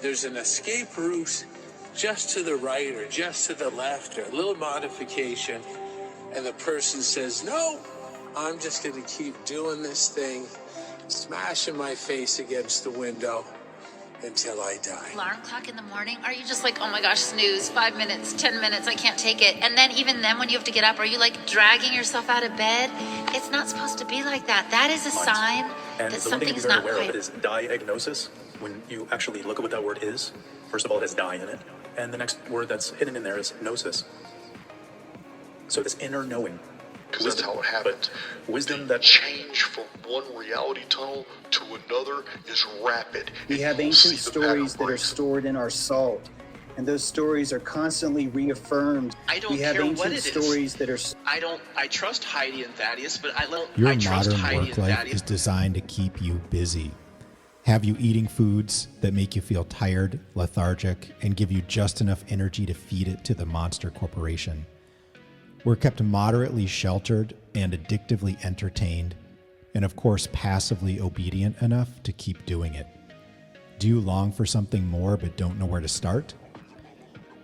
there's an escape route just to the right or just to the left, or a little modification, and the person says, no, I'm just going to keep doing this thing, smashing my face against the window until I die. Alarm clock in the morning? Are you just like, oh my gosh, snooze, 5 minutes, 10 minutes, I can't take it? And then even then when you have to get up, are you like dragging yourself out of bed? It's not supposed to be like that. That is a sign that something's not aware right. of it is diagnosis. When you actually look at what that word is, first of all, it has die in it. And the next word that's hidden in there is gnosis. So this inner knowing. Because that's how it happens. Wisdom the that change from one reality tunnel to another is rapid. We have ancient stories that are stored in our salt, and those stories are constantly reaffirmed. I don't we have care ancient what it stories is. that are. I trust Heidi and Thaddeus, but Your I trust modern Heidi work and life Thaddeus. is designed to keep you busy. Have you eating foods that make you feel tired, lethargic, and give you just enough energy to feed it to the monster corporation? We're kept moderately sheltered and addictively entertained, and of course passively obedient enough to keep doing it. Do you long for something more but don't know where to start?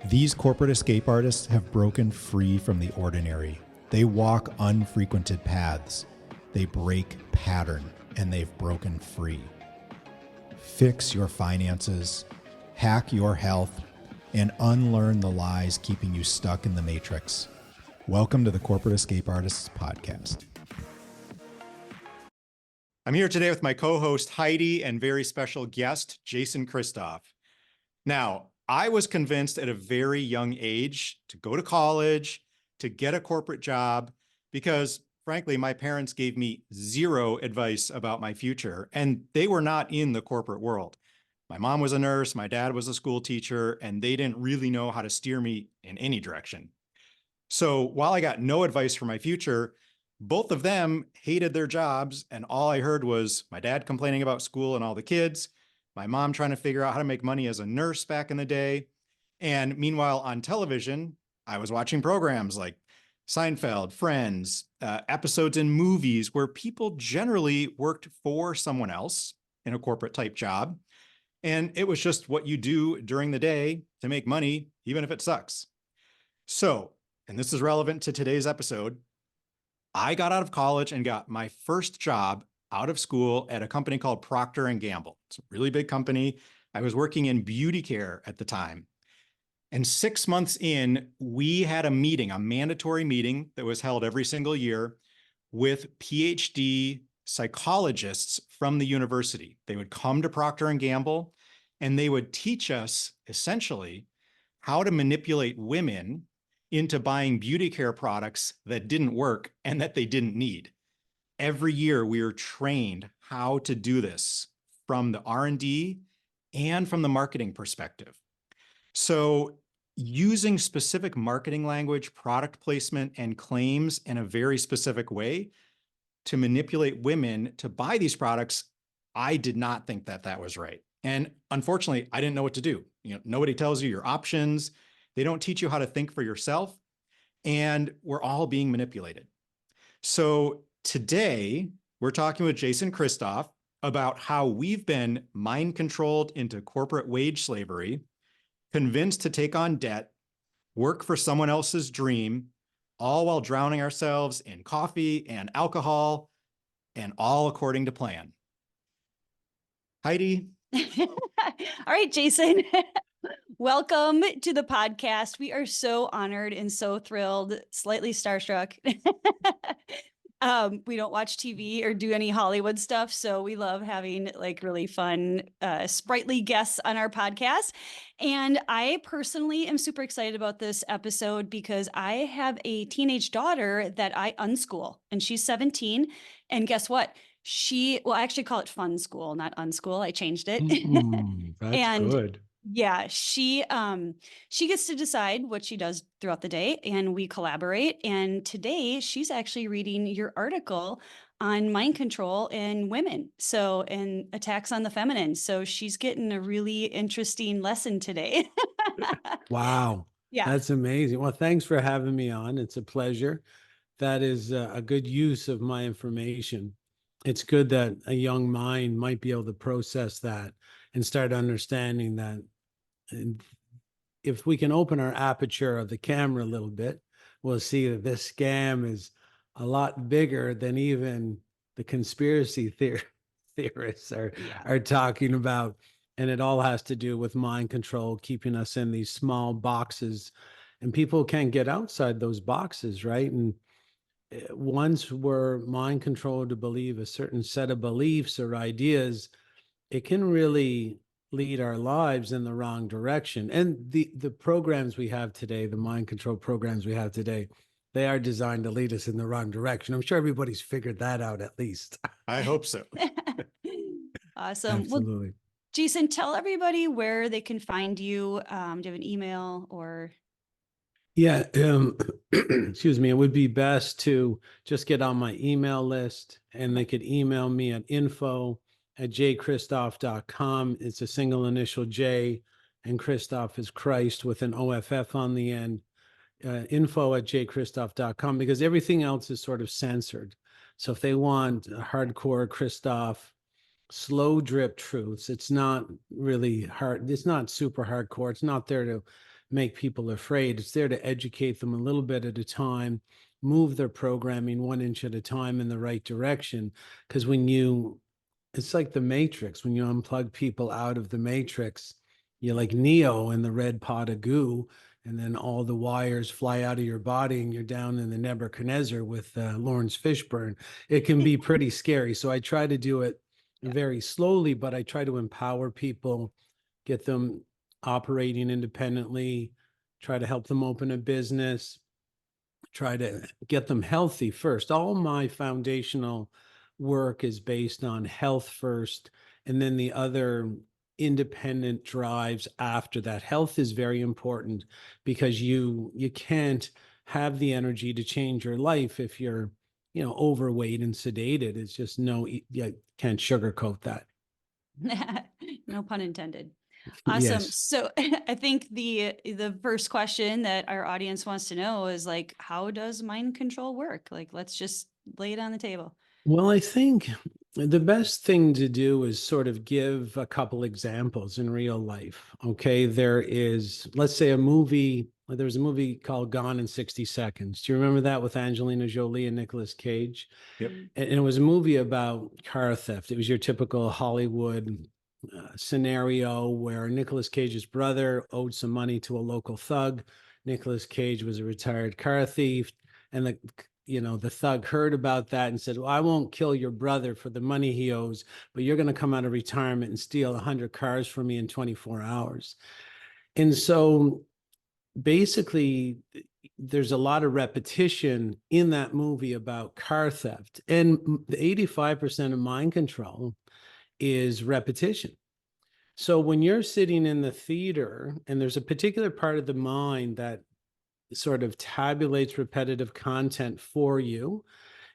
These corporate escape artists have broken free from the ordinary. They walk unfrequented paths. They break pattern, and they've broken free. Fix your finances, hack your health, and unlearn the lies keeping you stuck in the matrix. Welcome to the Corporate Escape Artists Podcast. I'm here today with my co-host Heidi and very special guest, Jason Christoff. Now, I was convinced at a very young age to go to college, to get a corporate job, because frankly, my parents gave me zero advice about my future, and they were not in the corporate world. My mom was a nurse, my dad was a school teacher, and they didn't really know how to steer me in any direction. So while I got no advice for my future, both of them hated their jobs, and all I heard was my dad complaining about school and all the kids, my mom trying to figure out how to make money as a nurse back in the day. And meanwhile, on television, I was watching programs like Seinfeld, Friends, episodes in movies where people generally worked for someone else in a corporate type job. And it was just what you do during the day to make money, even if it sucks. So, and this is relevant to today's episode, I got out of college and got my first job out of school at a company called Procter & Gamble. It's a really big company. I was working in beauty care at the time. And 6 months in, we had a meeting, a mandatory meeting that was held every single year with PhD psychologists from the university. They would come to Procter & Gamble and they would teach us essentially how to manipulate women into buying beauty care products that didn't work and that they didn't need. Every year we were trained how to do this from the R&D and from the marketing perspective. So using specific marketing language, product placement, and claims in a very specific way to manipulate women to buy these products, I did not think that that was right. And unfortunately, I didn't know what to do. Nobody tells you your options. They don't teach you how to think for yourself. And we're all being manipulated. So today, we're talking with Jason Christoff about how we've been mind controlled into corporate wage slavery, convinced to take on debt, work for someone else's dream, all while drowning ourselves in coffee and alcohol, and all according to plan. Heidi. All right, Jason. Welcome to the podcast. We are so honored and so thrilled, slightly starstruck. We don't watch TV or do any Hollywood stuff, so we love having like really fun, sprightly guests on our podcast. And I personally am super excited about this episode because I have a teenage daughter that I unschool, and she's 17. And guess what? I actually call it fun school, not unschool. I changed it. That's good. Yeah, she gets to decide what she does throughout the day, and we collaborate. And today she's actually reading your article on mind control and women, and attacks on the feminine. So she's getting a really interesting lesson today. Wow. Yeah. That's amazing. Well, thanks for having me on. It's a pleasure. That is a good use of my information. It's good that a young mind might be able to process that and start understanding that if we can open our aperture of the camera a little bit, we'll see that this scam is a lot bigger than even the conspiracy theorists are talking about. And it all has to do with mind control, keeping us in these small boxes, and people can't get outside those boxes, right? And once we're mind controlled to believe a certain set of beliefs or ideas, it can really lead our lives in the wrong direction. And the programs we have today, the mind control programs we have today, they are designed to lead us in the wrong direction. I'm sure everybody's figured that out at least. I hope so. Awesome. Absolutely. Well, Jason, tell everybody where they can find you. Do you have an email or? Yeah, excuse me. It would be best to just get on my email list, and they could email me at info@jchristoff.com. It's a single initial J, and Christoff is Christ with an OFF on the end. Info@jchristoff.com, because everything else is sort of censored. So if they want hardcore Christoff, slow drip truths, it's not really hard. It's not super hardcore. It's not there to make people afraid. It's there to educate them a little bit at a time, move their programming 1 inch at a time in the right direction. Because it's like the Matrix. When you unplug people out of the Matrix, you're like Neo in the red pot of goo, and then all the wires fly out of your body and you're down in the Nebuchadnezzar with Lawrence Fishburne. It can be pretty scary. So I try to do it very slowly, but I try to empower people, get them operating independently, try to help them open a business, try to get them healthy first. All my foundational work is based on health first, and then the other independent drives after that. Health is very important, because you can't have the energy to change your life if you're overweight and sedated. It's just you can't sugarcoat that. No pun intended. Awesome. Yes. So I think the first question that our audience wants to know is like, how does mind control work? Like, let's just lay it on the table. Well, I think the best thing to do is sort of give a couple examples in real life. Okay. Let's say there's a movie called Gone in 60 Seconds. Do you remember that, with Angelina Jolie and Nicolas Cage? Yep. And it was a movie about car theft. It was your typical Hollywood scenario where Nicolas Cage's brother owed some money to a local thug. Nicolas Cage was a retired car thief, and the thug heard about that and said, well, I won't kill your brother for the money he owes, but you're going to come out of retirement and steal 100 cars from me in 24 hours. And so basically, there's a lot of repetition in that movie about car theft. And the 85% of mind control is repetition. So when you're sitting in the theater and there's a particular part of the mind that sort of tabulates repetitive content for you,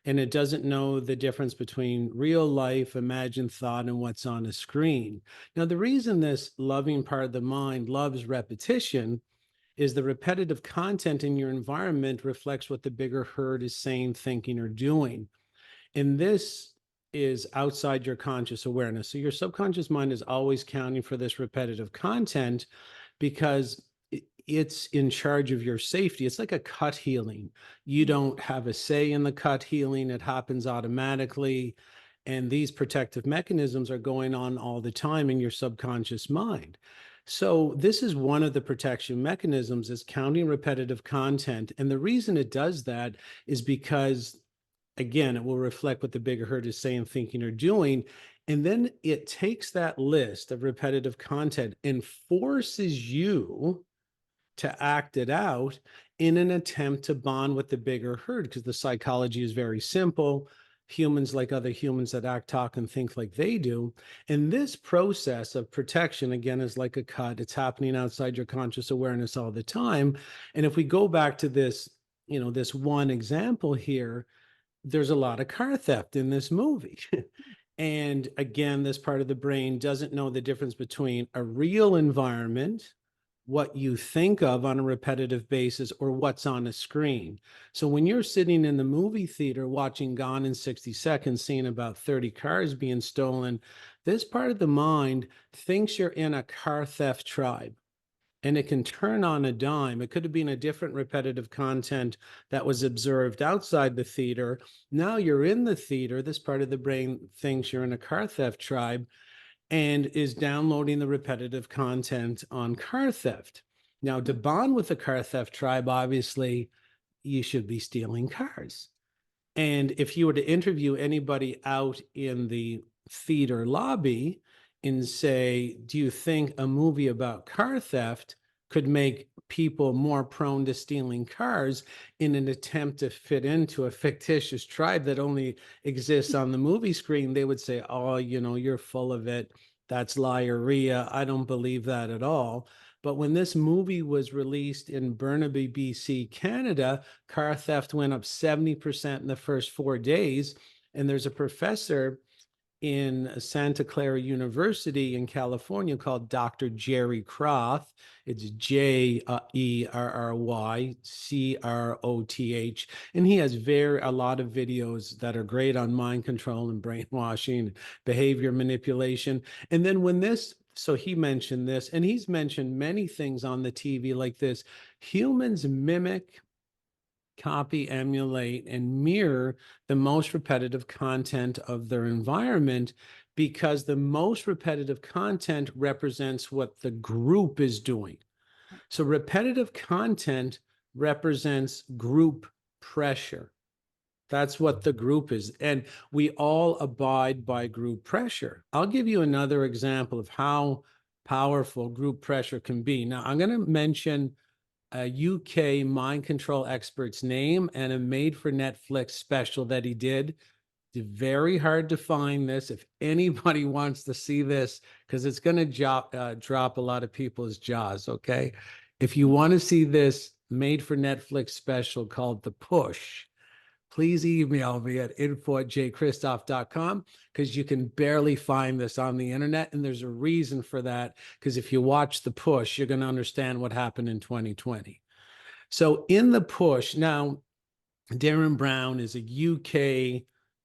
and it doesn't know the difference between real life, imagined thought, and what's on a screen. Now, the reason this loving part of the mind loves repetition is the repetitive content in your environment reflects what the bigger herd is saying, thinking, or doing. And this is outside your conscious awareness. So your subconscious mind is always counting for this repetitive content, because it's in charge of your safety. It's like a cut healing. You don't have a say in the cut healing. It happens automatically. And these protective mechanisms are going on all the time in your subconscious mind. So this is one of the protection mechanisms, is counting repetitive content. And the reason it does that is because, again, it will reflect what the bigger herd is saying, thinking, or doing. And then it takes that list of repetitive content and forces you to act it out in an attempt to bond with the bigger herd, because the psychology is very simple. Humans like other humans that act, talk, and think like they do. And this process of protection, again, is like a cut. It's happening outside your conscious awareness all the time. And if we go back to this, this one example here, there's a lot of car theft in this movie. And again, this part of the brain doesn't know the difference between a real environment what you think of on a repetitive basis or what's on a screen. So when you're sitting in the movie theater watching Gone in 60 Seconds, seeing about 30 cars being stolen, this part of the mind thinks you're in a car theft tribe. And it can turn on a dime. It could have been a different repetitive content that was observed outside the theater. Now you're in the theater. This part of the brain thinks you're in a car theft tribe and is downloading the repetitive content on car theft. Now, to bond with the car theft tribe, obviously, you should be stealing cars. And if you were to interview anybody out in the theater lobby and say, do you think a movie about car theft could make people more prone to stealing cars in an attempt to fit into a fictitious tribe that only exists on the movie screen? They would say, oh, you're full of it. That's liarrhea. I don't believe that at all. But when this movie was released in Burnaby, BC, Canada, car theft went up 70% in the first 4 days. And there's a professor in Santa Clara University in California called Dr. Jerry Croth. It's Jerry Croth. And he has a lot of videos that are great on mind control and brainwashing, behavior manipulation. And then so he mentioned this, and he's mentioned many things on the TV like this. Humans mimic, copy, emulate, and mirror the most repetitive content of their environment because the most repetitive content represents what the group is doing. So repetitive content represents group pressure. That's what the group is. And we all abide by group pressure. I'll give you another example of how powerful group pressure can be. Now, I'm going to mention a UK mind control expert's name and a made-for-Netflix special that he did. It's very hard to find this. If anybody wants to see this, because it's going to drop a lot of people's jaws, okay? If you want to see this made-for-Netflix special called The Push, please email me at info@jchristoff.com because you can barely find this on the internet. And there's a reason for that, because if you watch The Push, you're going to understand what happened in 2020. So in The Push, now, Darren Brown is a UK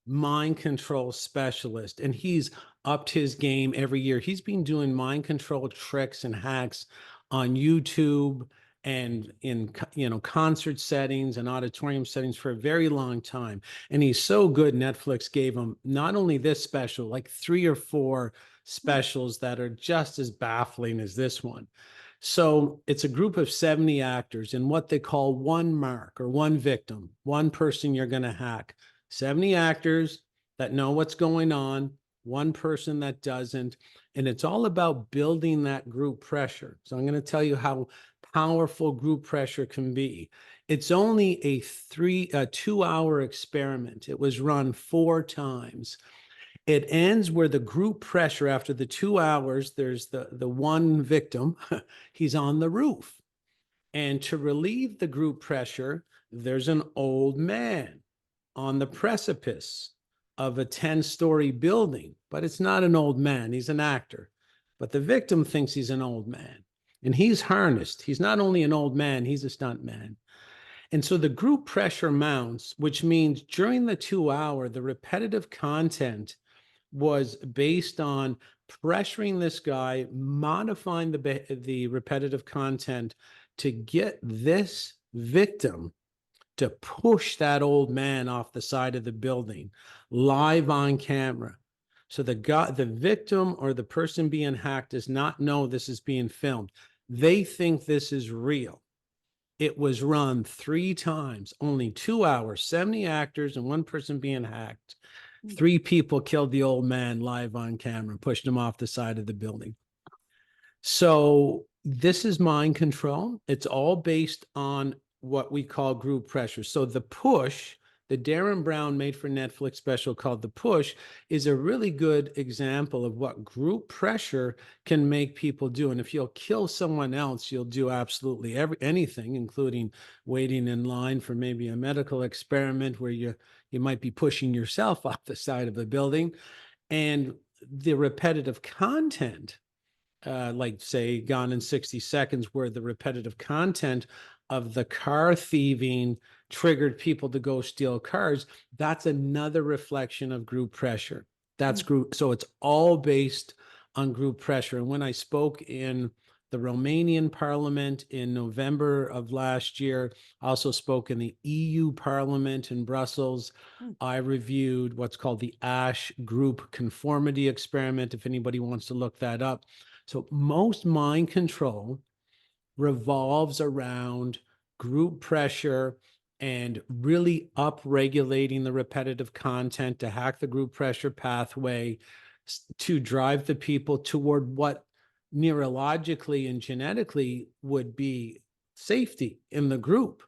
mind control specialist, and he's upped his game every year. He's been doing mind control tricks and hacks on YouTube and in concert settings and auditorium settings for a very long time. And he's so good, Netflix gave him not only this special, like 3 or 4 specials that are just as baffling as this one. So it's a group of 70 actors in what they call one mark or one victim, one person you're going to hack. 70 actors that know what's going on, one person that doesn't. And it's all about building that group pressure. So I'm going to tell you how powerful group pressure can be. It's only a 2-hour experiment. It was run 4 times. It ends where the group pressure, after the 2 hours, there's the one victim, he's on the roof. And to relieve the group pressure, there's an old man on the precipice of a 10-story building, but it's not an old man, he's an actor. But the victim thinks he's an old man. And he's harnessed. He's not only an old man, he's a stunt man. And so the group pressure mounts, which means during the 2 hour, the repetitive content was based on pressuring this guy, modifying the repetitive content to get this victim to push that old man off the side of the building, live on camera. So the victim or the person being hacked does not know this is being filmed. They think this is real. It was run 3 times, only 2 hours, 70 actors and one person being hacked. 3 people killed the old man live on camera, pushed him off the side of the building. So this is mind control. It's all based on what we call group pressure. So The Push, the Darren Brown made-for-Netflix special called The Push, is a really good example of what group pressure can make people do. And if you'll kill someone else, you'll do absolutely anything, including waiting in line for maybe a medical experiment where you might be pushing yourself off the side of the building. And the repetitive content like say Gone in 60 Seconds, where the repetitive content of the car thieving triggered people to go steal cars, that's another reflection of group pressure. That's group. So it's all based on group pressure. And when I spoke in the Romanian parliament in November of last year, I also spoke in the EU parliament in Brussels. I reviewed what's called the ASH group conformity experiment, if anybody wants to look that up. So most mind control revolves around group pressure and really up-regulating the repetitive content to hack the group pressure pathway to drive the people toward what neurologically and genetically would be safety in the group.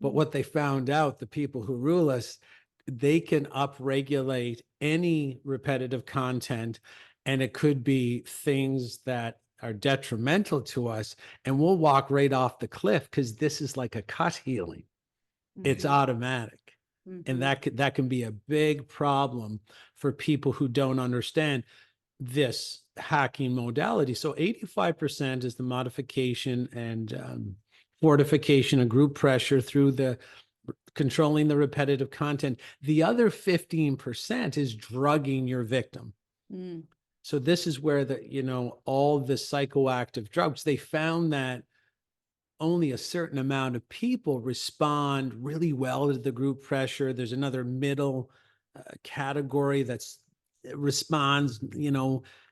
But what they found out, the people who rule us, they can up-regulate any repetitive content, and it could be things that are detrimental to us, and we'll walk right off the cliff because this is like a cut healing. It's automatic. And that can be a big problem for people who don't understand this hacking modality. So 85% is the modification and fortification of group pressure through the controlling the repetitive content. The other 15% is drugging your victim. So this is where all the psychoactive drugs, they found that only a certain amount of people respond really well to the group pressure. There's another middle category that's responds,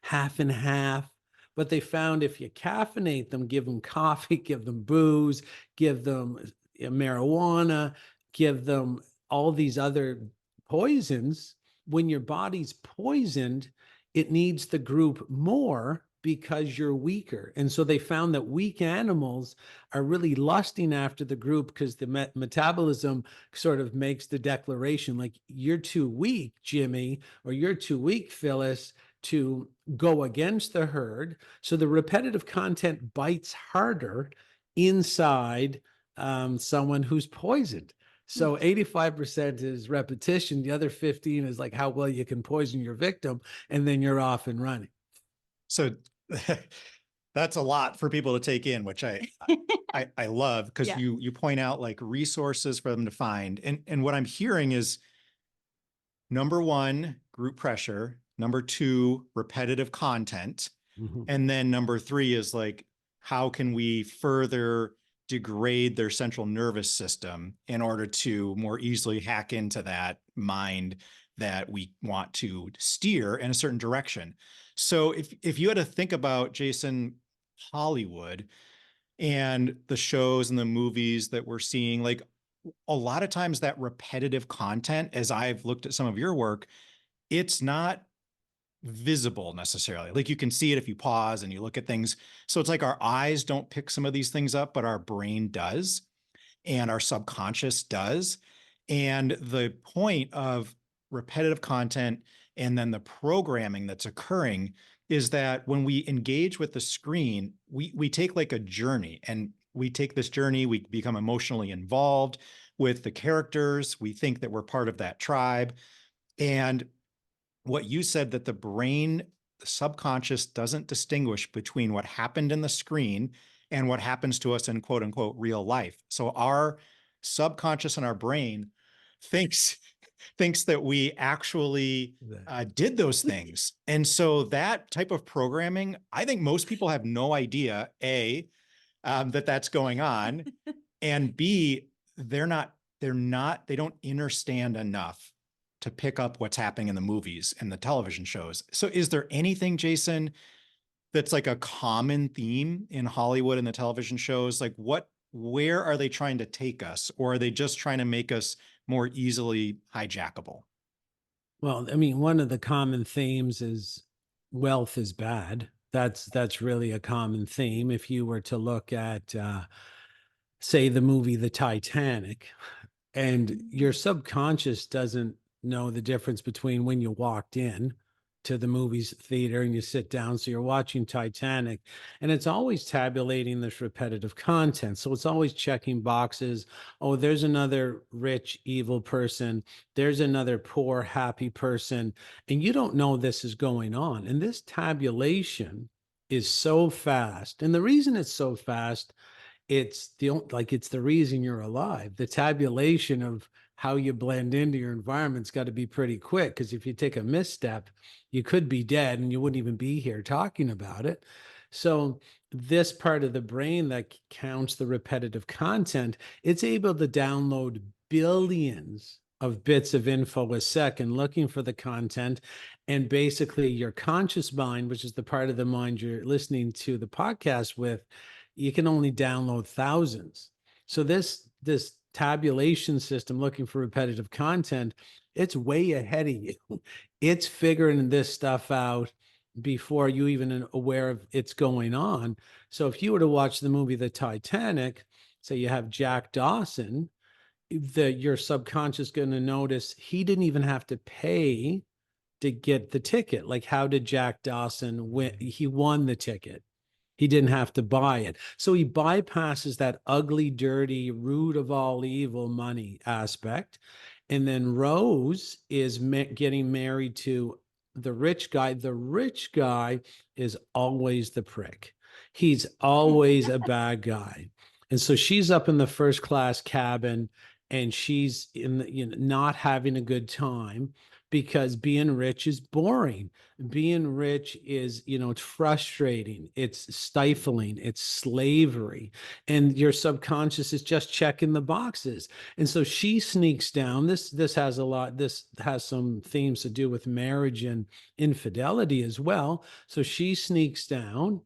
half and half. But they found if you caffeinate them, give them coffee, give them booze, give them marijuana, give them all these other poisons, when your body's poisoned, it needs the group more because you're weaker. And so they found that weak animals are really lusting after the group because the metabolism sort of makes the declaration like, you're too weak, Jimmy, or you're too weak, Phyllis, to go against the herd. So the repetitive content bites harder inside someone who's poisoned. So 85% is repetition. The other 15 is like how well you can poison your victim, and then you're off and running. So that's a lot for people to take in, which I love, because you point out like resources for them to find. And what I'm hearing is, number one, group pressure. Number two, repetitive content. And then number three is like, how can we further degrade their central nervous system in order to more easily hack into that mind that we want to steer in a certain direction. So if you had to think about, Jason, Hollywood and the shows and the movies that we're seeing, like a lot of times that repetitive content, as I've looked at some of your work, it's not visible necessarily. Like you can see it if you pause and you look at things. So it's like our eyes don't pick some of these things up, but our brain does, and our subconscious does. And the point of repetitive content and then the programming that's occurring is that when we engage with the screen, we take like a journey, and we take this journey, we become emotionally involved with the characters. We think that we're part of that tribe. And what you said, that the brain, the subconscious, doesn't distinguish between what happened in the screen and what happens to us in quote unquote real life. So our subconscious and our brain thinks that we actually did those things. And so that type of programming, I think most people have no idea, A, that that's going on, and B, they don't understand enough to pick up what's happening in the movies and the television shows. So is there anything, Jason, that's like a common theme in Hollywood and the television shows? Like where are they trying to take us? Or are they just trying to make us more easily hijackable? Well, I mean, one of the common themes is wealth is bad. That's really a common theme. If you were to look at, say, the movie The Titanic, and your subconscious doesn't know the difference between when you walked in to the movies theater and you sit down. So you're watching Titanic, and it's always tabulating this repetitive content. So it's always checking boxes. Oh, there's another rich, evil person. There's another poor, happy person. And you don't know this is going on. And this tabulation is so fast. And the reason it's so fast, it's the reason you're alive. The tabulation of how you blend into your environment's got to be pretty quick, because if you take a misstep, you could be dead and you wouldn't even be here talking about it. So this part of the brain that counts the repetitive content, it's able to download billions of bits of info a second looking for the content. And basically your conscious mind, which is the part of the mind you're listening to the podcast with, you can only download thousands. So this tabulation system looking for repetitive content, it's way ahead of you. It's figuring this stuff out before you even are aware of it's going on. So if you were to watch the movie The Titanic, say you have Jack Dawson, your subconscious going to notice he didn't even have to pay to get the ticket. Like, how did Jack Dawson win? He won the ticket. He didn't have to buy it. So he bypasses that ugly, dirty, root of all evil money aspect. And then Rose is getting married to the rich guy. The rich guy is always the prick. He's always a bad guy. And so she's up in the first class cabin and she's in not having a good time, because being rich is boring. Being rich is, it's frustrating, it's stifling, it's slavery, and your subconscious is just checking the boxes. And so she sneaks down. This has some themes to do with marriage and infidelity as well. So she sneaks down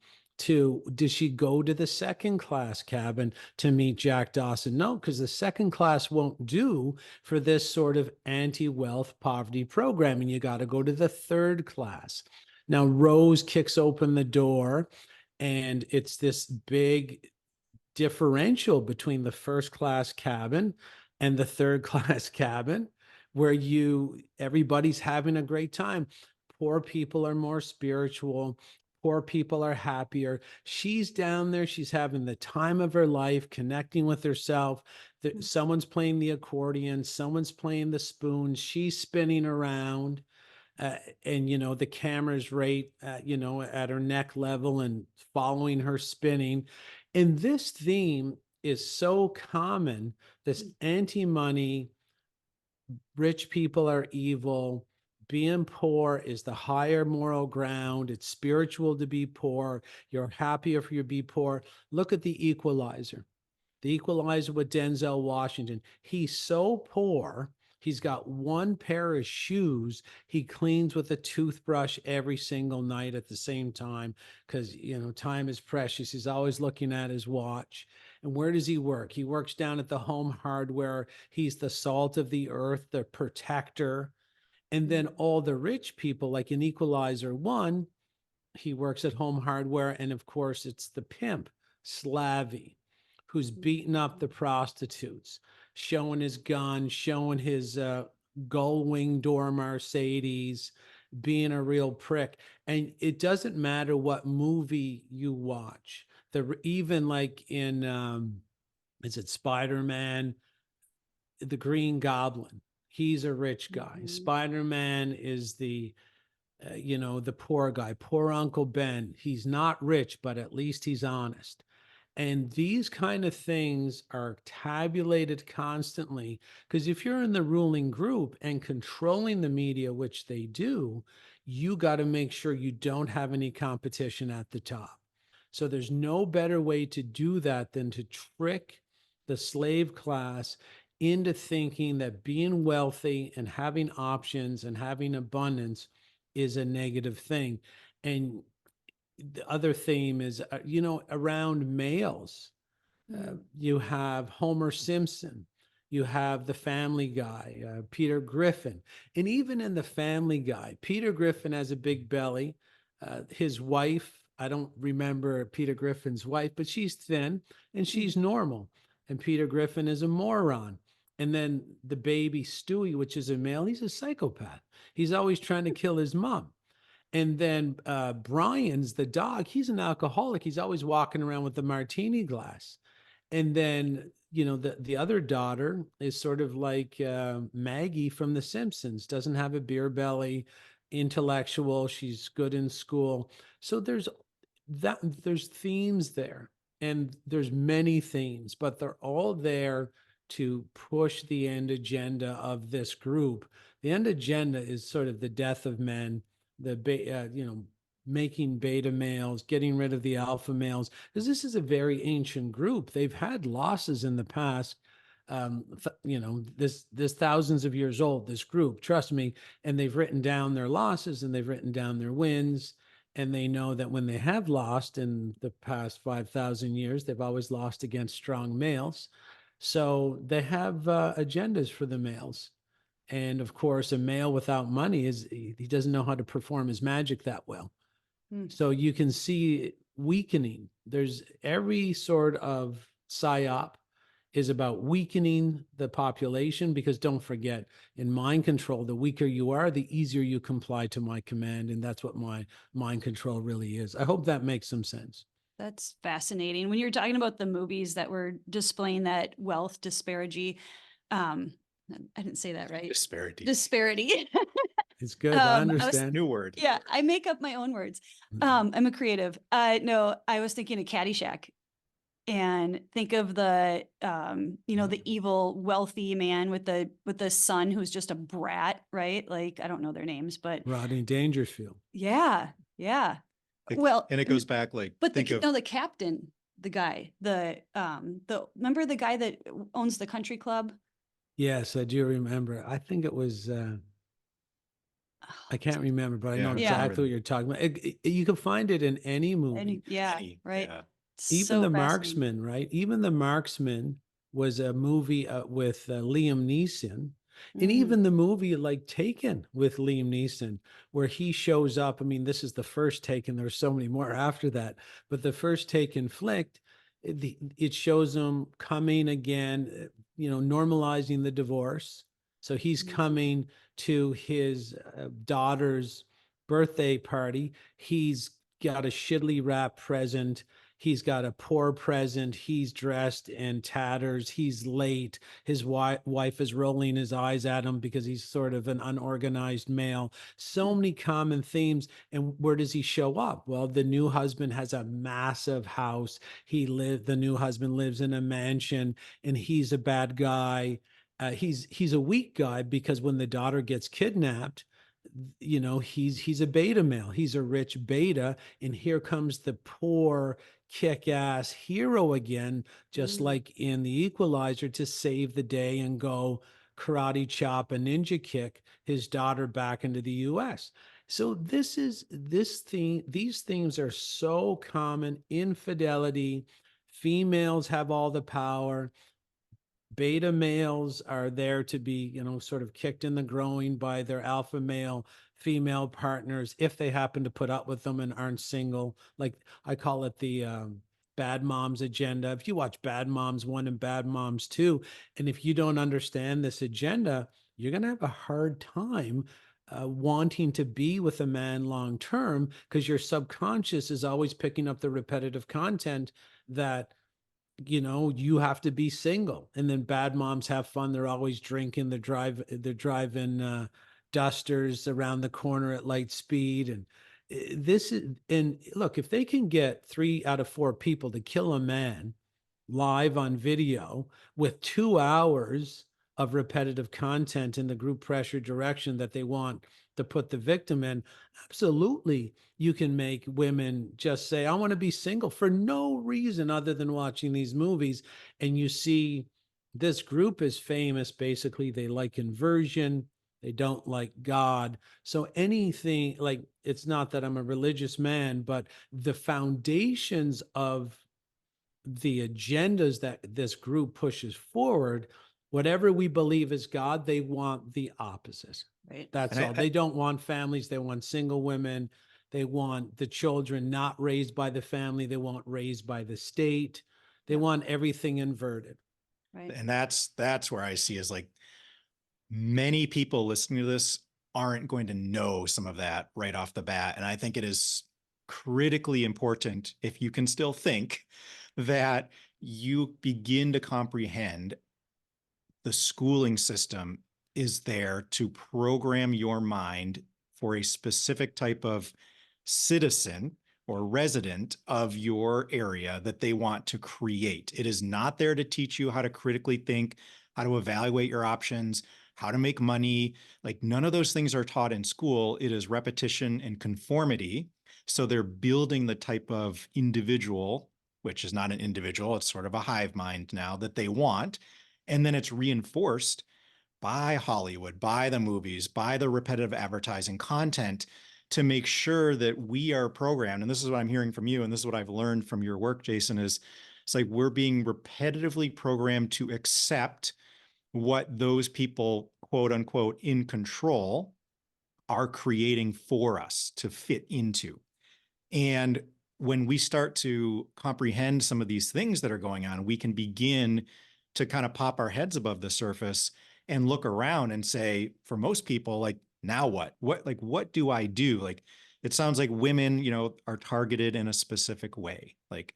does she go to the second class cabin to meet Jack Dawson? No, because the second class won't do for this sort of anti-wealth poverty program, and you got to go to the third class. Now, Rose kicks open the door, and it's this big differential between the first class cabin and the third class cabin, where everybody's having a great time. Poor people are more spiritual. Poor people are happier. She's down there. She's having the time of her life, connecting with herself. Someone's playing the accordion. Someone's playing the spoon. She's spinning around. And, the camera's right, at her neck level and following her spinning. And this theme is so common, this anti-money, rich people are evil. Being poor is the higher moral ground. It's spiritual to be poor. You're happier if you be poor. Look at The Equalizer. The Equalizer with Denzel Washington. He's so poor, he's got one pair of shoes he cleans with a toothbrush every single night at the same time, because, time is precious. He's always looking at his watch. And where does he work? He works down at the Home Hardware. He's the salt of the earth, the protector. And then all the rich people, like in Equalizer 1, he works at Home Hardware. And of course, it's the pimp, Slavy, who's beating up the prostitutes, showing his gun, showing his gull wing door Mercedes, being a real prick. And it doesn't matter what movie you watch. Even like in, is it Spider-Man, the Green Goblin? He's a rich guy. Mm-hmm. Spider-Man is the poor guy, poor Uncle Ben. He's not rich, but at least he's honest. And these kind of things are tabulated constantly, because if you're in the ruling group and controlling the media, which they do, you got to make sure you don't have any competition at the top. So there's no better way to do that than to trick the slave class into thinking that being wealthy and having options and having abundance is a negative thing. And the other theme is, around males. You have Homer Simpson. You have the Family Guy, Peter Griffin. And even in the Family Guy, Peter Griffin has a big belly. His wife, I don't remember Peter Griffin's wife, but she's thin and she's normal. And Peter Griffin is a moron. And then the baby Stewie, which is a male, he's a psychopath. He's always trying to kill his mom. And then Brian's the dog. He's an alcoholic. He's always walking around with the martini glass. And then, the other daughter is sort of like Maggie from The Simpsons, doesn't have a beer belly, intellectual. She's good in school. So there's that there's themes there, and there's many themes, but they're all there to push the end agenda of this group. The end agenda is sort of the death of men, making beta males, getting rid of the alpha males, because this is a very ancient group. They've had losses in the past. This thousands of years old, this group, trust me, and they've written down their losses and they've written down their wins. And they know that when they have lost in the past 5,000 years, they've always lost against strong males. So they have agendas for the males. And of course, a male without money he doesn't know how to perform his magic that well. So you can see weakening. There's every sort of psyop is about weakening the population, because don't forget, in mind control, the weaker you are, the easier you comply to my command. And that's what my mind control really is. I hope that makes some sense. That's fascinating. When you're talking about the movies that were displaying that wealth disparity, I didn't say that right. Disparity. It's good. I understand. New word. Yeah, I make up my own words. I'm a creative. No, I was thinking of Caddyshack, and think of the the evil wealthy man with the son who's just a brat, right? Like, I don't know their names, but Rodney Dangerfield. yeah. Well, and it goes back like, but the captain, the guy, remember the guy that owns the country club? Yes, I do remember. I think it was, I can't remember, but I know exactly what you're talking about. You can find it in any movie. Right. Yeah. So Even The fascinating. Marksman, right? Even The Marksman was a movie with Liam Neeson. And even the movie like Taken with Liam Neeson, where he shows up. I mean, this is the first Taken. There's so many more after that. But the first Taken flick, it shows him coming again, normalizing the divorce. So he's coming to his daughter's birthday party. He's got a shittily wrapped present. He's got a poor present. He's dressed in tatters. He's late. His wife is rolling his eyes at him because he's sort of an unorganized male. So many common themes. And where does he show up? Well, the new husband has a massive house. The new husband lives in a mansion, and he's a bad guy. He's a weak guy because when the daughter gets kidnapped, he's a beta male. He's a rich beta, and here comes the poor kick-ass hero again, just like in The Equalizer, to save the day and go karate chop a ninja kick his daughter back into the US. So these themes are so common. Infidelity, females have all the power. Beta males are there to be, sort of kicked in the groin by their alpha male female partners if they happen to put up with them and aren't single. Like, I call it the Bad Moms agenda. If you watch Bad Moms 1 and Bad Moms 2, and if you don't understand this agenda, you're going to have a hard time wanting to be with a man long term, because your subconscious is always picking up the repetitive content that you have to be single. And then bad moms have fun. They're always drinking. They're driving dusters around the corner at light speed. And look, if they can get 3 out of 4 people to kill a man live on video with 2 hours of repetitive content in the group pressure direction that they want to put the victim in, absolutely you can make women just say, I want to be single, for no reason other than watching these movies. And you see this group is famous. Basically, they like inversion. They don't like God. So anything, like, it's not that I'm a religious man, but the foundations of the agendas that this group pushes forward, whatever we believe is God, they want the opposite. Right. That's all. They don't want families. They want single women. They want the children not raised by the family. They want raised by the state. They want everything inverted. Right. And that's where I see is like, many people listening to this aren't going to know some of that right off the bat. And I think it is critically important, if you can still think, that you begin to comprehend the schooling system is there to program your mind for a specific type of citizen or resident of your area that they want to create. It is not there to teach you how to critically think, how to evaluate your options, how to make money. Like none of those things are taught in school. It is repetition and conformity. So they're building the type of individual, which is not an individual, it's sort of a hive mind now, that they want. And then it's reinforced by Hollywood, by the movies, by the repetitive advertising content to make sure that we are programmed. And this is what I'm hearing from you, and this is what I've learned from your work, Jason, is it's like we're being repetitively programmed to accept what those people, quote unquote, in control are creating for us to fit into. And when we start to comprehend some of these things that are going on, we can begin to kind of pop our heads above the surface and look around and say, for most people, like, now what? What do I do? Like, it sounds like women, are targeted in a specific way, like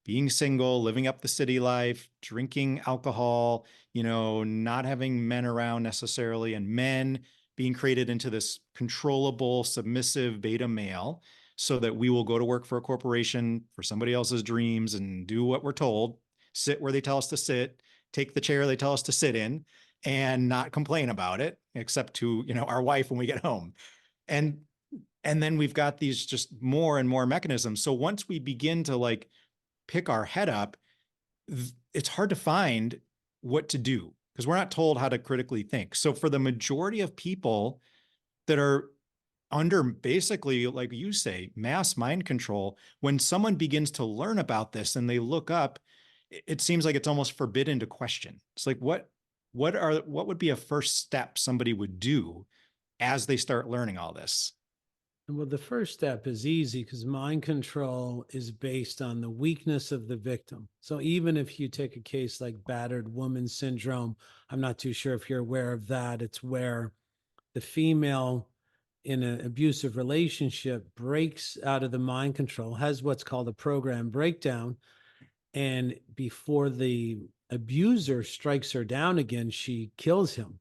being single, living up the city life, drinking alcohol, not having men around necessarily, and men being created into this controllable, submissive beta male so that we will go to work for a corporation for somebody else's dreams and do what we're told, sit where they tell us to sit, take the chair they tell us to sit in, and not complain about it, except to, our wife when we get home. And then we've got these just more and more mechanisms. So once we begin to like pick our head up, it's hard to find what to do because we're not told how to critically think. So for the majority of people that are under basically, like you say, mass mind control, when someone begins to learn about this and they look up, it seems like it's almost forbidden to question. It's like, what would be a first step somebody would do as they start learning all this? Well, the first step is easy because mind control is based on the weakness of the victim. So even if you take a case like battered woman syndrome, I'm not too sure if you're aware of that. It's where the female in an abusive relationship breaks out of the mind control, has what's called a program breakdown. And before the abuser strikes her down again, she kills him.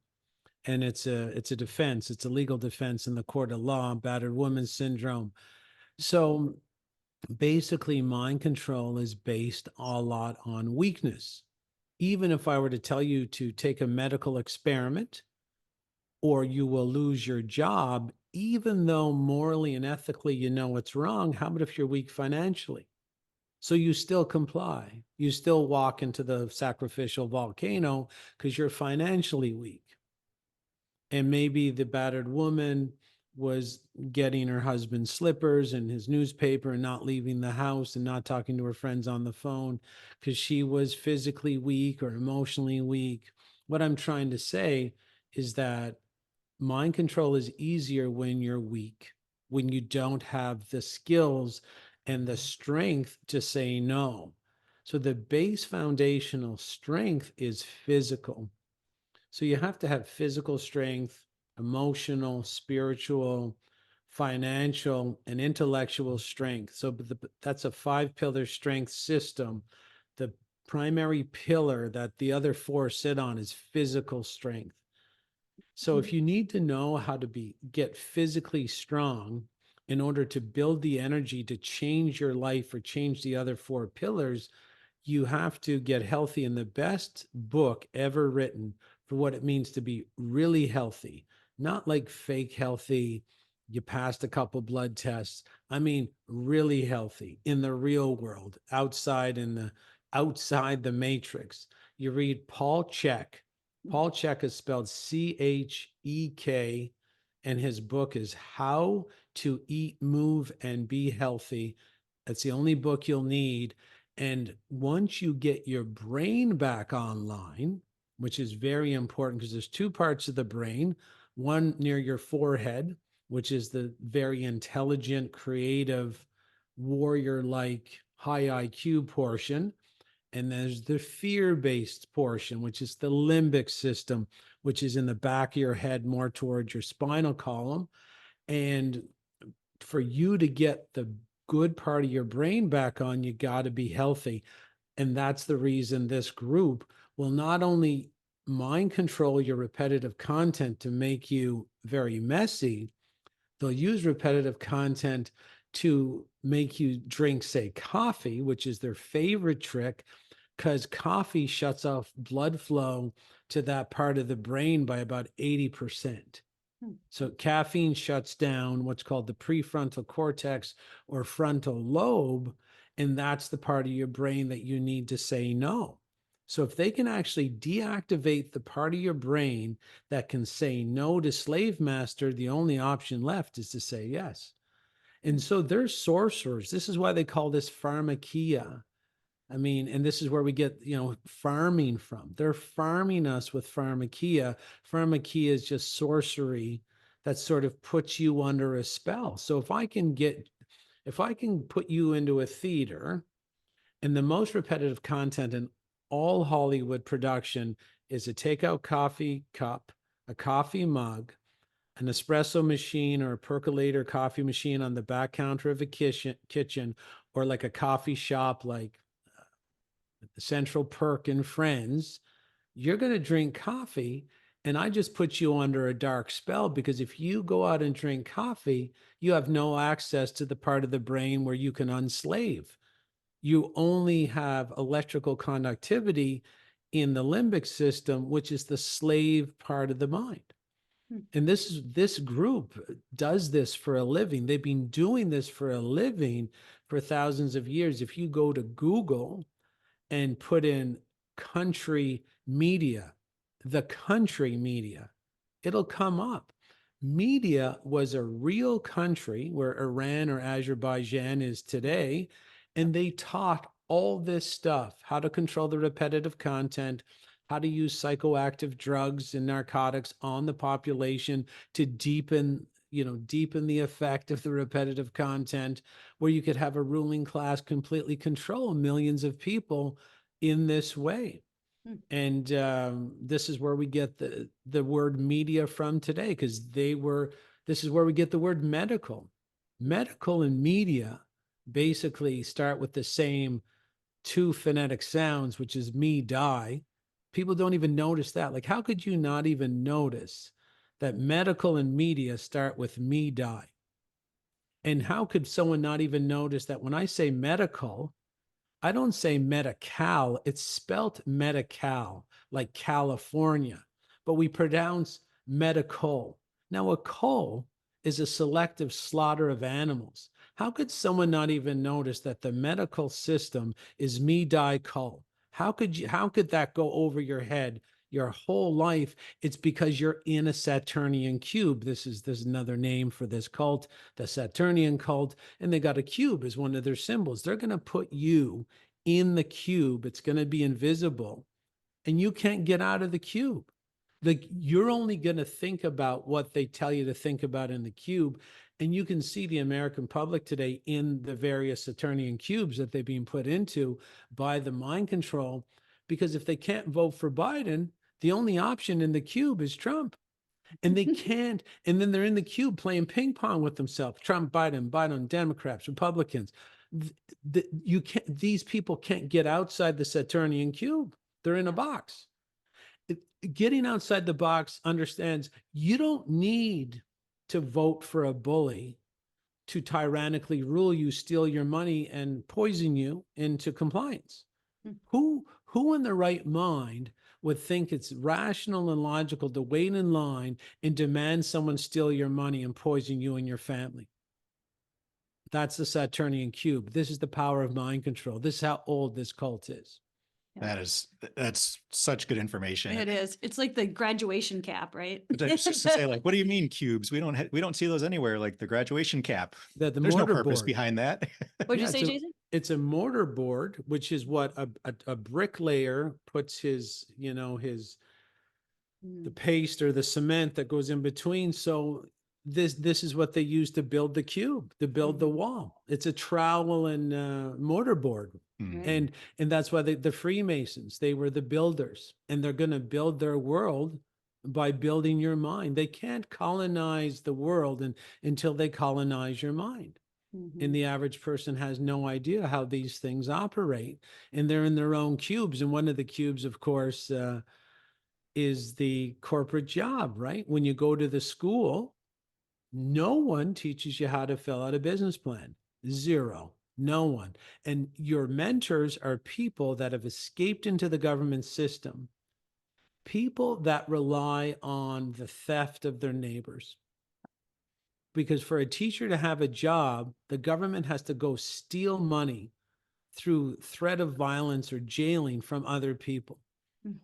And it's a defense. It's a legal defense in the court of law, battered woman syndrome. So basically, mind control is based a lot on weakness. Even if I were to tell you to take a medical experiment or you will lose your job, even though morally and ethically you know it's wrong, how about if you're weak financially? So you still comply. You still walk into the sacrificial volcano because you're financially weak. And maybe the battered woman was getting her husband's slippers and his newspaper and not leaving the house and not talking to her friends on the phone because she was physically weak or emotionally weak. What I'm trying to say is that mind control is easier when you're weak, when you don't have the skills and the strength to say no. So the base foundational strength is physical. So you have to have physical strength, emotional, spiritual, financial, and intellectual strength. So that's a 5-pillar strength system. The primary pillar that the other 4 sit on is physical strength. So if you need to know how to get physically strong in order to build the energy to change your life or change the other 4 pillars, you have to get healthy. And the best book ever written for what it means to be really healthy, not like fake healthy, you passed a couple blood tests. I mean, really healthy in the real world, outside the matrix. You read Paul Chek. Paul Chek is spelled Chek, and his book is How to Eat, Move, and Be Healthy. That's the only book you'll need. And once you get your brain back online, which is very important because there's 2 parts of the brain, one near your forehead, which is the very intelligent, creative, warrior-like, high IQ portion. And there's the fear-based portion, which is the limbic system, which is in the back of your head, more towards your spinal column. And for you to get the good part of your brain back on, you got to be healthy. And that's the reason this group will not only mind control your repetitive content to make you very messy, they'll use repetitive content to make you drink, say, coffee, which is their favorite trick, because coffee shuts off blood flow to that part of the brain by about 80%. So caffeine shuts down what's called the prefrontal cortex or frontal lobe, and that's the part of your brain that you need to say no. So if they can actually deactivate the part of your brain that can say no to slave master, the only option left is to say yes. And so they're sorcerers. This is why they call this pharmakia. I mean, and this is where we get, farming from. They're farming us with pharmakia. Pharmakia is just sorcery that sort of puts you under a spell. So if I can put you into a theater, and the most repetitive content in all Hollywood production is a takeout coffee cup, a coffee mug, an espresso machine or a percolator coffee machine on the back counter of a kitchen, or like a coffee shop like the Central Perk and Friends, you're going to drink coffee. And I just put you under a dark spell, because if you go out and drink coffee, you have no access to the part of the brain where you can unslave. You only have electrical conductivity in the limbic system, which is the slave part of the mind. And this group does this for a living. They've been doing this for a living for thousands of years. If you go to Google and put in country media, the country media, it'll come up. Media was a real country where Iran or Azerbaijan is today, and they taught all this stuff, how to control the repetitive content, how to use psychoactive drugs and narcotics on the population to deepen the effect of the repetitive content, where you could have a ruling class completely control millions of people in this way. And this is where we get the word media from today, because this is where we get the word medical. Medical and media basically start with the same two phonetic sounds, which is me, die. People don't even notice that. Like, how could you not even notice that medical and media start with me, die? And how could someone not even notice that when I say medical, I don't say medical, it's spelt medical, like California, but we pronounce medical. Now, a cull is a selective slaughter of animals. How could someone not even notice that the medical system is me, die, cull? How could that go over your head your whole life? It's because you're in a Saturnian cube. There's another name for this cult, the Saturnian cult, and they got a cube as one of their symbols. They're going to put you in the cube. It's going to be invisible, and you can't get out of the cube. You're only going to think about what they tell you to think about in the cube. And you can see the American public today in the various Saturnian cubes that they've been put into by the mind control, because if they can't vote for Biden, the only option in the cube is Trump. And they can't. And then they're in the cube playing ping pong with themselves. Trump, Biden, Democrats, Republicans. These people can't get outside the Saturnian cube. They're in a box. Getting outside the box understands you don't need to vote for a bully to tyrannically rule you, steal your money, and poison you into compliance. Who in their right mind would think it's rational and logical to wait in line and demand someone steal your money and poison you and your family? That's the Saturnian cube. This is the power of mind control. This is how old this cult is. That's such good information. It is. It's like the graduation cap, right? Just to say, like, what do you mean cubes? We don't see those anywhere. Like the graduation cap. The There's no purpose board behind that. What'd you say, Jason? It's a mortar board, which is what a bricklayer puts his the paste or the cement that goes in between. So this is what they use to build the cube, to build the wall. It's a trowel and mortar board. And that's why the Freemasons, they were the builders, and they're going to build their world by building your mind. They can't colonize the world until they colonize your mind. And the average person has no idea how these things operate, and they're in their own cubes. And one of the cubes, of course, is the corporate job, right? When you go to the school, no one teaches you how to fill out a business plan. Zero. No one. And your mentors are people that have escaped into the government system, people that rely on the theft of their neighbors. Because for a teacher to have a job, the government has to go steal money through threat of violence or jailing from other people.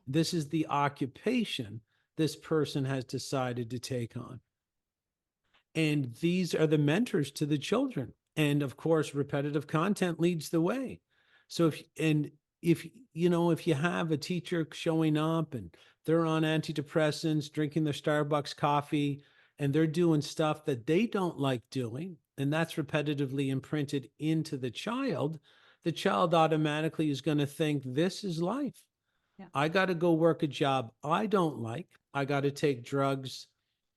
This is the occupation this person has decided to take on. And these are the mentors to the children. And of course, repetitive content leads the way. So if you have a teacher showing up and they're on antidepressants, drinking their Starbucks coffee, and they're doing stuff that they don't like doing, and that's repetitively imprinted into the child automatically is going to think this is life. Yeah. I got to go work a job I don't like. I got to take drugs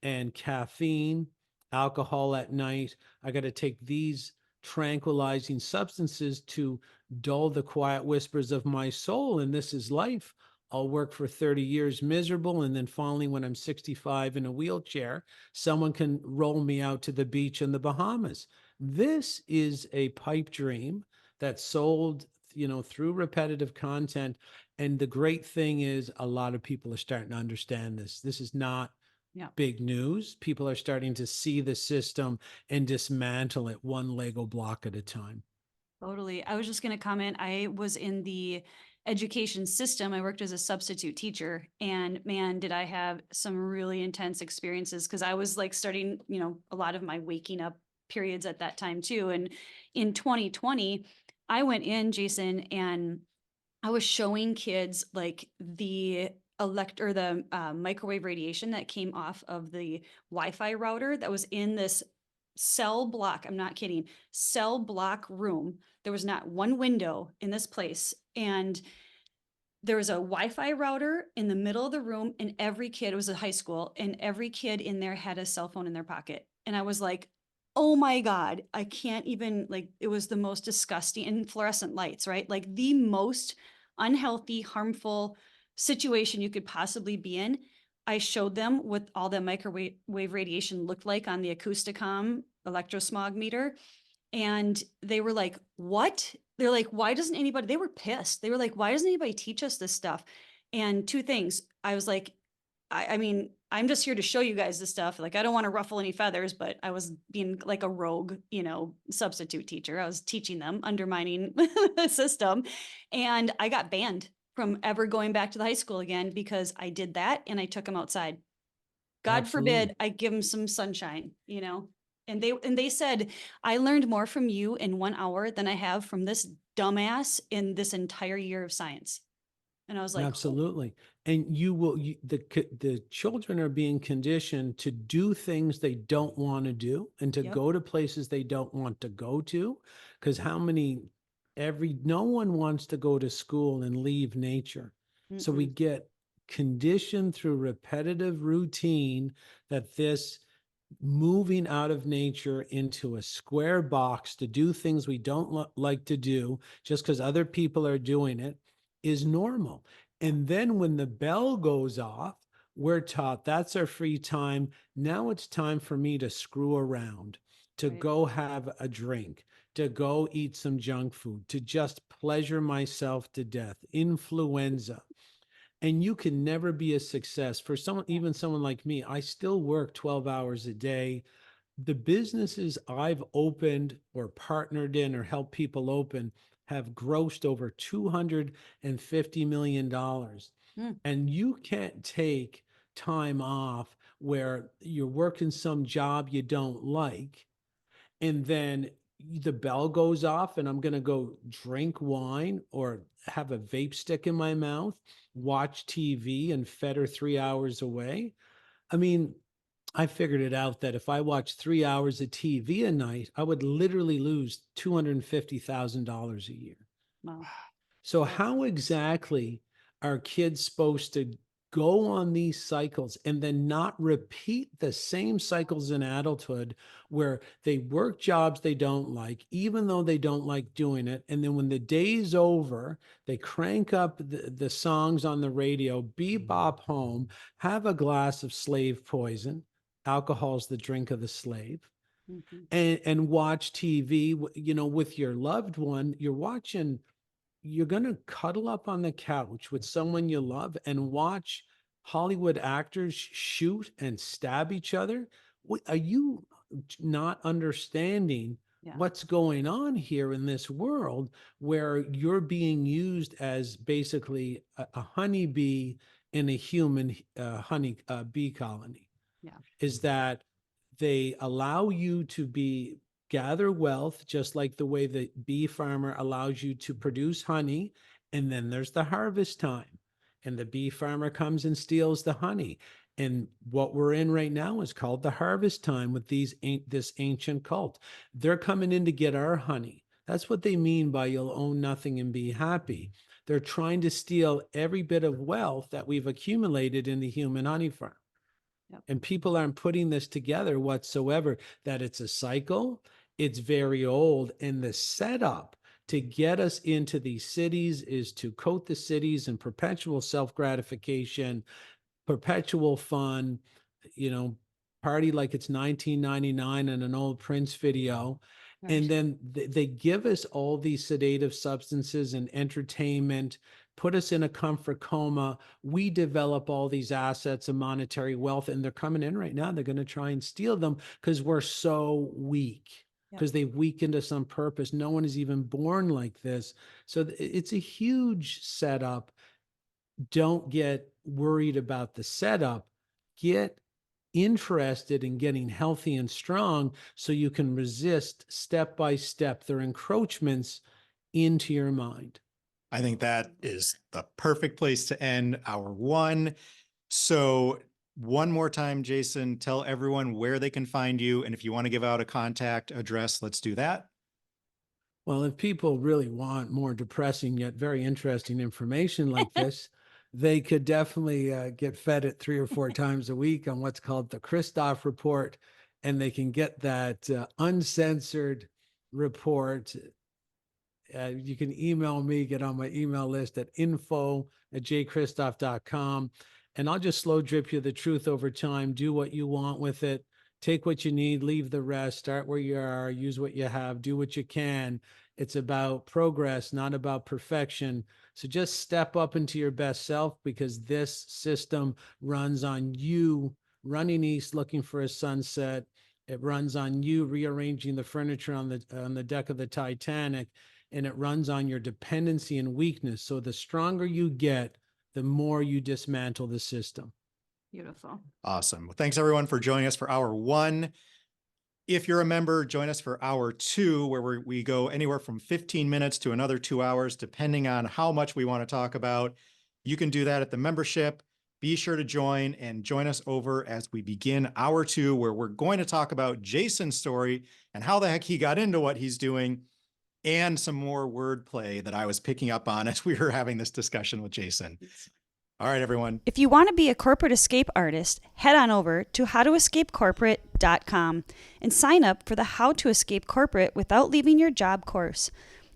and caffeine, alcohol at night. I got to take these tranquilizing substances to dull the quiet whispers of my soul. And this is life. I'll work for 30 years miserable. And then finally, when I'm 65 in a wheelchair, someone can roll me out to the beach in the Bahamas. This is a pipe dream that's sold, through repetitive content. And the great thing is a lot of people are starting to understand this. This is not big news. People are starting to see the system and dismantle it one Lego block at a time. Totally. I was just going to comment. I was in the education system. I worked as a substitute teacher, and man, did I have some really intense experiences, because I was like starting, a lot of my waking up periods at that time too. And in 2020, I went in, Jason, and I was showing kids like the microwave radiation that came off of the Wi-Fi router that was in this cell block. I'm not kidding. Cell block room. There was not one window in this place. And there was a Wi-Fi router in the middle of the room, and every kid, it was a high school, and every kid in there had a cell phone in their pocket. And I was like, oh my God, I can't even, it was the most disgusting, and fluorescent lights, right? Like the most unhealthy, harmful situation you could possibly be in. I showed them what all the microwave radiation looked like on the Acousticom electrosmog meter. And they were like, what? They're like, why doesn't anybody, they were pissed. They were like, why doesn't anybody teach us this stuff? And two things, I was like, I mean, I'm just here to show you guys this stuff. Like, I don't want to ruffle any feathers, but I was being like a rogue, substitute teacher. I was teaching them, undermining the system. And I got banned from ever going back to the high school again because I did that, and I took them outside. God forbid I give them some sunshine, And they said, I learned more from you in 1 hour than I have from this dumbass in this entire year of science. And I was like, absolutely. And the children are being conditioned to do things they don't want to do, and to go to places they don't want to go to. Because no one wants to go to school and leave nature. Mm-mm. So we get conditioned through repetitive routine that this moving out of nature into a square box to do things we don't like to do just because other people are doing it is normal. And then when the bell goes off, we're taught that's our free time. Now it's time for me to screw around, to go have a drink, to go eat some junk food, to just pleasure myself to death. Influenza. And you can never be a success. For even someone like me, I still work 12 hours a day. The businesses I've opened or partnered in or helped people open have grossed over $250 million. And you can't take time off where you're working some job you don't like, and then the bell goes off and I'm going to go drink wine or have a vape stick in my mouth, watch TV and fetter 3 hours away. I mean, I figured it out that if I watched 3 hours of TV a night, I would literally lose $250,000 a year. Wow. So how exactly are kids supposed to go on these cycles and then not repeat the same cycles in adulthood where they work jobs they don't like, even though they don't like doing it? And then when the day's over, they crank up the songs on the radio, bebop home, have a glass of slave poison. Alcohol's the drink of the slave. and watch TV, with your loved one. You're going to cuddle up on the couch with someone you love and watch Hollywood actors shoot and stab each other. Are you not understanding what's going on here in this world where you're being used as basically a honeybee in a human bee colony? Yeah. Is that they allow you to gather wealth, just like the way the bee farmer allows you to produce honey. And then there's the harvest time, and the bee farmer comes and steals the honey. And what we're in right now is called the harvest time with this ancient cult. They're coming in to get our honey. That's what they mean by you'll own nothing and be happy. They're trying to steal every bit of wealth that we've accumulated in the human honey farm. Yep. And people aren't putting this together whatsoever, that it's a cycle. It's very old. And the setup to get us into these cities is to coat the cities in perpetual self-gratification, perpetual fun, party like it's 1999 in an old Prince video. Right. And then they give us all these sedative substances and entertainment, put us in a comfort coma. We develop all these assets and monetary wealth, and they're coming in right now. They're going to try and steal them because we're so weak, because they've weakened us on purpose. No one is even born like this. So it's a huge setup. Don't get worried about the setup. Get interested in getting healthy and strong so you can resist step by step their encroachments into your mind. I think that is the perfect place to end hour one. So one more time, Jason, tell everyone where they can find you. And if you want to give out a contact address, let's do that. Well, if people really want more depressing yet very interesting information like this, they could definitely get fed it 3 or 4 times a week on what's called the Christoff report. And they can get that uncensored report. You can email me, get on my email list at info@jchristoff.com. And I'll just slow drip you the truth over time. Do what you want with it. Take what you need, leave the rest, start where you are, use what you have, do what you can. It's about progress, not about perfection. So just step up into your best self, because this system runs on you running east looking for a sunset. It runs on you rearranging the furniture on the deck of the Titanic, and it runs on your dependency and weakness. So the stronger you get, the more you dismantle the system. Beautiful. Awesome. Well, thanks everyone for joining us for hour one. If you're a member, join us for hour two, where we go anywhere from 15 minutes to another 2 hours, depending on how much we want to talk about. You can do that at the membership. Be sure to join us over as we begin hour two, where we're going to talk about Jason's story and how the heck he got into what he's doing, and some more wordplay that I was picking up on as we were having this discussion with Jason. All right, everyone. If you want to be a corporate escape artist, head on over to howtoescapecorporate.com and sign up for the How to Escape Corporate Without Leaving Your Job course.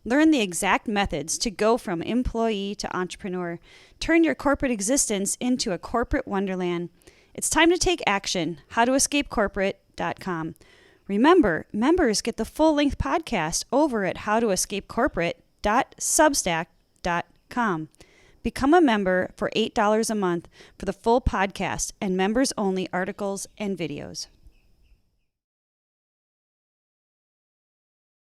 Learn the exact methods to go from employee to entrepreneur. Turn your corporate existence into a corporate wonderland. It's time to take action. howtoescapecorporate.com. Remember, members get the full-length podcast over at howtoescapecorporate.substack.com. Become a member for $8 a month for the full podcast and members-only articles and videos.